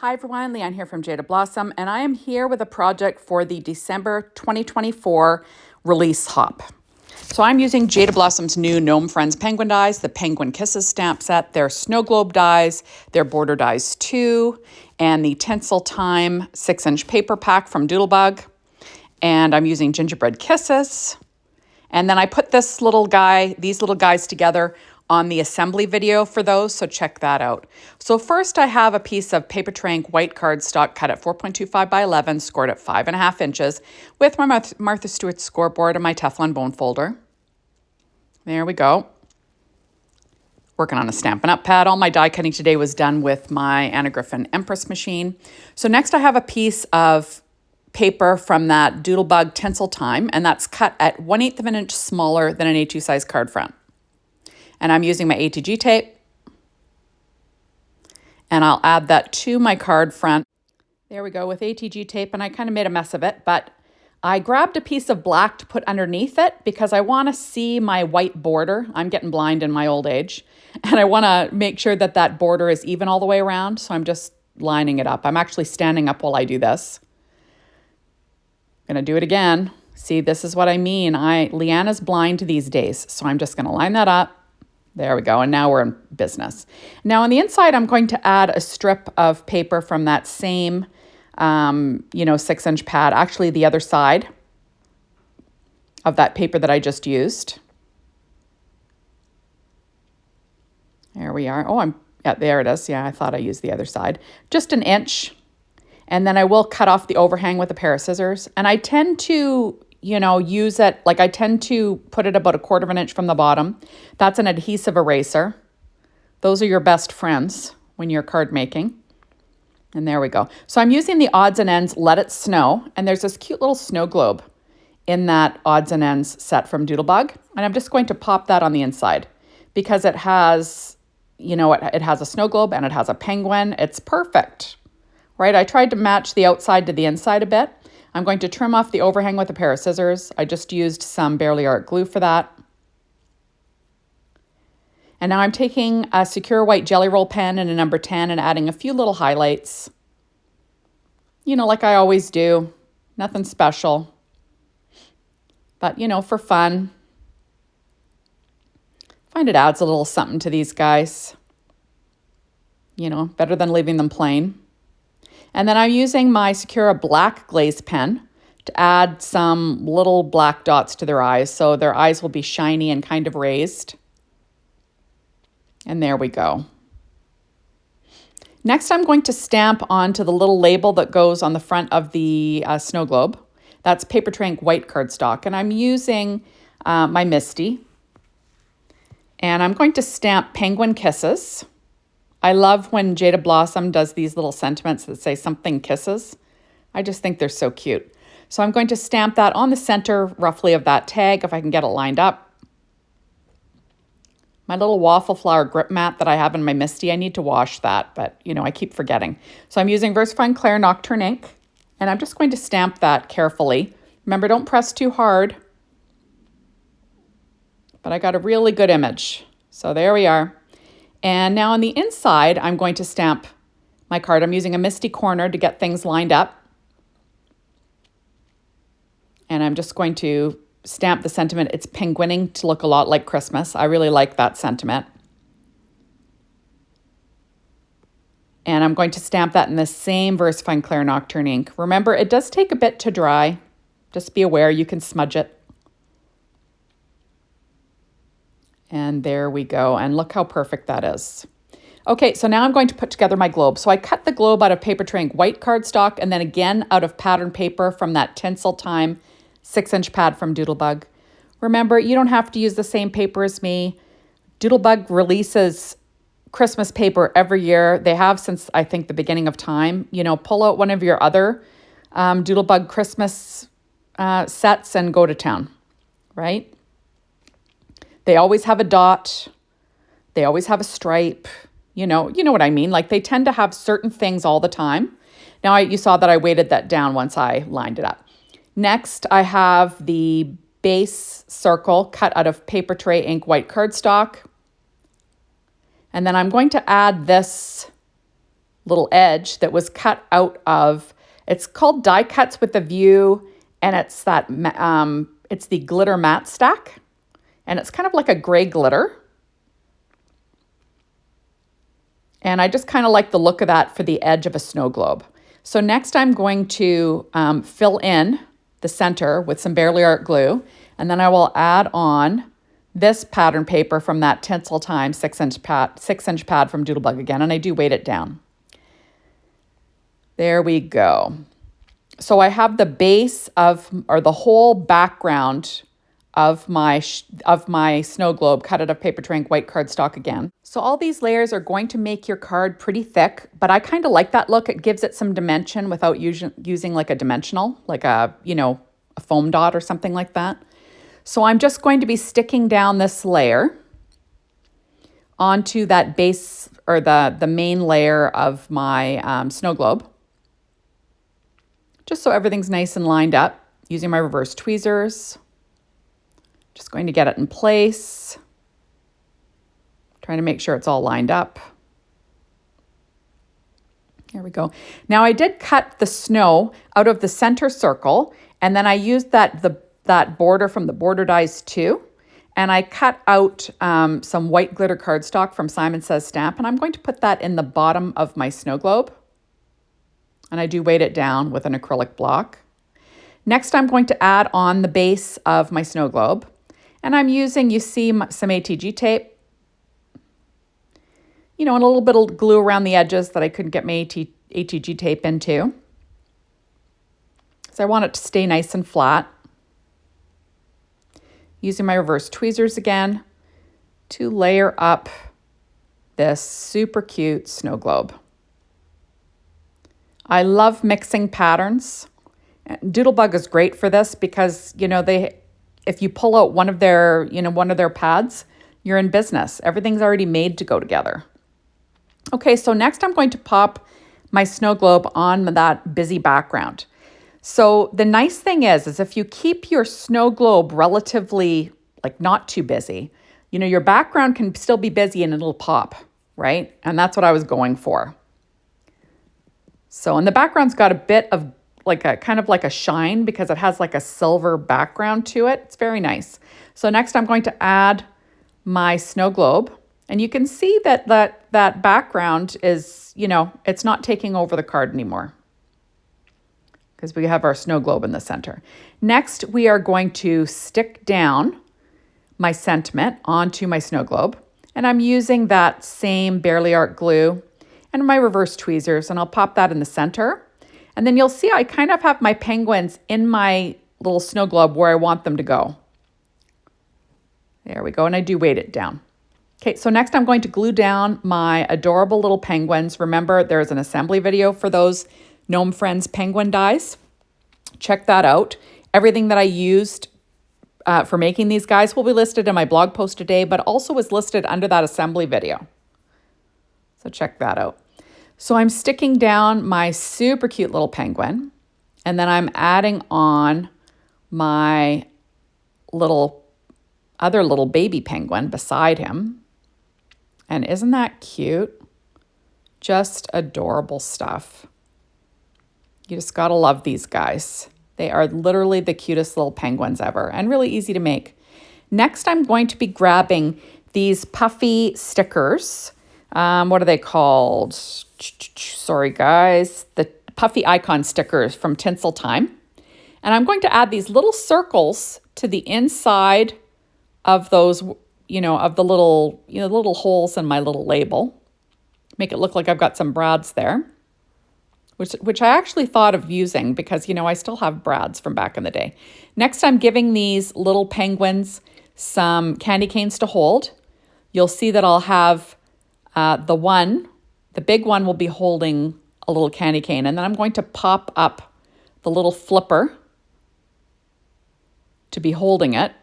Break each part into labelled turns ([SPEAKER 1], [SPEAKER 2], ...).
[SPEAKER 1] Hi everyone, Leanne here from Jaded Blossom, and I am here with a project for the December 2024 release hop. So I'm using Jaded Blossom's new Gnome Friends Penguin dies, the Penguin Kisses stamp set, their Snow Globe dies, their Border dies 2, and the Tinsel Time 6-inch paper pack from Doodlebug. And I'm using Gingerbread Kisses. And then I put these little guys together on the assembly video for those, so check that out. So first I have a piece of Paper Trank white cardstock cut at 4.25 by 11, scored at 5.5 inches with my Martha Stewart scoreboard and my Teflon bone folder. There we go. Working on a Stampin' Up! Pad. All my die cutting today was done with my Anna Griffin Empress machine. So next I have a piece of paper from that Doodlebug Tinsel Time, and that's cut at 1/8 of an inch smaller than an A2 size card front. And I'm using my ATG tape, and I'll add that to my card front. There we go with ATG tape, and I kind of made a mess of it, but I grabbed a piece of black to put underneath it because I want to see my white border. I'm getting blind in my old age, and I want to make sure that that border is even all the way around, so I'm just lining it up. I'm actually standing up while I do this. I'm going to do it again. See, this is what I mean. Leanna's blind these days, so I'm just going to line that up. There we go, and now we're in business. Now on the inside, I'm going to add a strip of paper from that same, 6-inch pad, actually the other side of that paper that I just used. There we are. Oh, there it is. Yeah, I thought I used the other side. Just an inch, and then I will cut off the overhang with a pair of scissors, and I tend to use it, I tend to put it about 1/4 of an inch from the bottom. That's an adhesive eraser. Those are your best friends when you're card making. And there we go. So I'm using the odds and ends Let It Snow, and there's this cute little snow globe in that odds and ends set from Doodlebug. And I'm just going to pop that on the inside because it has, it has a snow globe and it has a penguin. It's perfect, right? I tried to match the outside to the inside a bit. I'm going to trim off the overhang with a pair of scissors. I just used some Barely Art glue for that. And now I'm taking a Secure White Jelly Roll pen and a number 10 and adding a few little highlights. Like I always do. Nothing special. But, for fun. I find it adds a little something to these guys. Better than leaving them plain. And then I'm using my Secura black glaze pen to add some little black dots to their eyes. So their eyes will be shiny and kind of raised. And there we go. Next, I'm going to stamp onto the little label that goes on the front of the snow globe. That's Paper Trank white cardstock. And I'm using my Misty. And I'm going to stamp Penguin Kisses. I love when Jaded Blossom does these little sentiments that say something kisses. I just think they're so cute. So I'm going to stamp that on the center roughly of that tag if I can get it lined up. My little waffle flower grip mat that I have in my Misty, I need to wash that, but I keep forgetting. So I'm using VersaFine Claire Nocturne ink, and I'm just going to stamp that carefully. Remember, don't press too hard. But I got a really good image. So there we are. And now on the inside, I'm going to stamp my card. I'm using a Misty Corner to get things lined up. And I'm just going to stamp the sentiment. It's penguining to look a lot like Christmas. I really like that sentiment. And I'm going to stamp that in the same VersaFine Claire Nocturne ink. Remember, it does take a bit to dry. Just be aware you can smudge it. And there we go. And look how perfect that is. Okay, so now I'm going to put together my globe. So I cut the globe out of Paper Trank white cardstock and then again out of pattern paper from that Tinsel Time 6-inch pad from Doodlebug. Remember, you don't have to use the same paper as me. Doodlebug releases Christmas paper every year. They have since, I think, the beginning of time. Pull out one of your other Doodlebug Christmas sets and go to town, right? They always have a dot. They always have a stripe. You know what I mean? They tend to have certain things all the time. Now, you saw that I weighted that down once I lined it up. Next, I have the base circle cut out of Paper Tray ink white cardstock. And then I'm going to add this little edge that was cut out of, it's called Die Cuts with a View, and it's it's the glitter matte stack, and it's kind of like a gray glitter. And I just kind of like the look of that for the edge of a snow globe. So next I'm going to fill in the center with some Barely Art glue, and then I will add on this pattern paper from that Tinsel Time 6-inch pad from Doodlebug again, and I do weight it down. There we go. So I have the base of, or the whole background of my snow globe cut out of paper tray white cardstock again. So all these layers are going to make your card pretty thick, but I kind of like that look. It gives it some dimension without using like a dimensional, like a foam dot or something like that. So I'm just going to be sticking down this layer onto that base, or the main layer of my snow globe, just so everything's nice and lined up, using my reverse tweezers. Just going to get it in place, trying to make sure it's all lined up. There we go. Now I did cut the snow out of the center circle, and then I used that border from the border dies too. And I cut out some white glitter cardstock from Simon Says Stamp, and I'm going to put that in the bottom of my snow globe. And I do weight it down with an acrylic block. Next, I'm going to add on the base of my snow globe. And I'm using, you see, some ATG tape, and a little bit of glue around the edges that I couldn't get my ATG tape into. So I want it to stay nice and flat. Using my reverse tweezers again to layer up this super cute snow globe. I love mixing patterns. Doodlebug is great for this because, if you pull out one of their pads, you're in business. Everything's already made to go together. Okay, so next I'm going to pop my snow globe on that busy background. So the nice thing is if you keep your snow globe relatively, not too busy, your background can still be busy and it'll pop, right? And that's what I was going for. So, and the background's got a bit of kind of like a shine because it has like a silver background to it. It's very nice. So next I'm going to add my snow globe, and you can see that background is, it's not taking over the card anymore because we have our snow globe in the center. Next, we are going to stick down my sentiment onto my snow globe, and I'm using that same Barely Art glue and my reverse tweezers, and I'll pop that in the center. And then you'll see I kind of have my penguins in my little snow globe where I want them to go. There we go, and I do weight it down. Okay, so next I'm going to glue down my adorable little penguins. Remember, there's an assembly video for those Gnome Friends penguin dies. Check that out. Everything that I used for making these guys will be listed in my blog post today, but also is listed under that assembly video. So check that out. So I'm sticking down my super cute little penguin, and then I'm adding on my other little baby penguin beside him. And isn't that cute? Just adorable stuff. You just gotta love these guys. They are literally the cutest little penguins ever and really easy to make. Next, I'm going to be grabbing these puffy stickers. What are they called? Sorry, guys. The puffy icon stickers from Tinsel Time. And I'm going to add these little circles to the inside of those, of the little, little holes in my little label. Make it look like I've got some brads there, which I actually thought of using because, I still have brads from back in the day. Next, I'm giving these little penguins some candy canes to hold. You'll see that I'll have the big one will be holding a little candy cane, and then I'm going to pop up the little flipper to be holding it,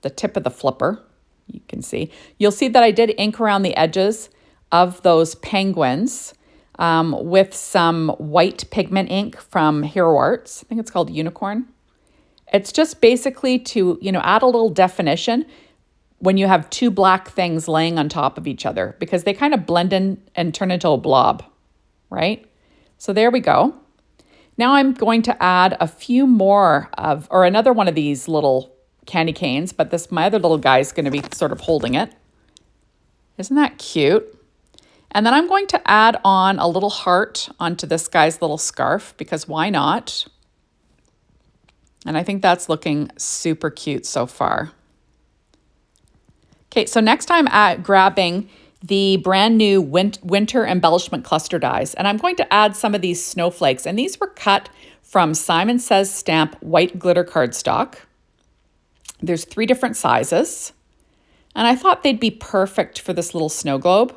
[SPEAKER 1] the tip of the flipper, you can see. You'll see that I did ink around the edges of those penguins with some white pigment ink from Hero Arts. I think it's called Unicorn. It's just basically to, add a little definition when you have two black things laying on top of each other because they kind of blend in and turn into a blob. right? So there we go. Now I'm going to add a few more or another one of these little candy canes, but my other little guy is going to be sort of holding it. Isn't that cute? And then I'm going to add on a little heart onto this guy's little scarf, because why not? And I think that's looking super cute so far. Okay, so next I'm grabbing the brand new winter embellishment cluster dies, and I'm going to add some of these snowflakes, and these were cut from Simon Says Stamp white glitter cardstock. There's 3 different sizes, and I thought they'd be perfect for this little snow globe.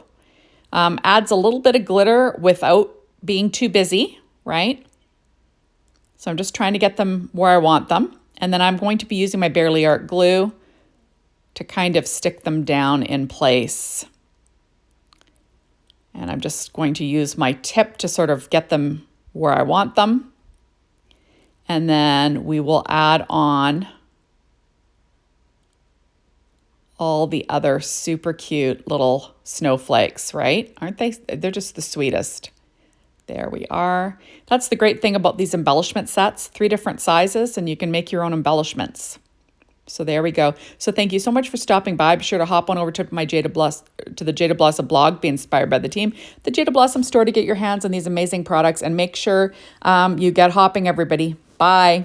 [SPEAKER 1] Adds a little bit of glitter without being too busy, right? So I'm just trying to get them where I want them, and then I'm going to be using my Barely Art glue to kind of stick them down in place. And I'm just going to use my tip to sort of get them where I want them. And then we will add on all the other super cute little snowflakes, right? Aren't they? They're just the sweetest. There we are. That's the great thing about these embellishment sets, 3 different sizes, and you can make your own embellishments. So there we go. So thank you so much for stopping by. Be sure to hop on over to the Jaded Blossom blog, be inspired by the team, the Jaded Blossom store, to get your hands on these amazing products, and make sure you get hopping, everybody. Bye.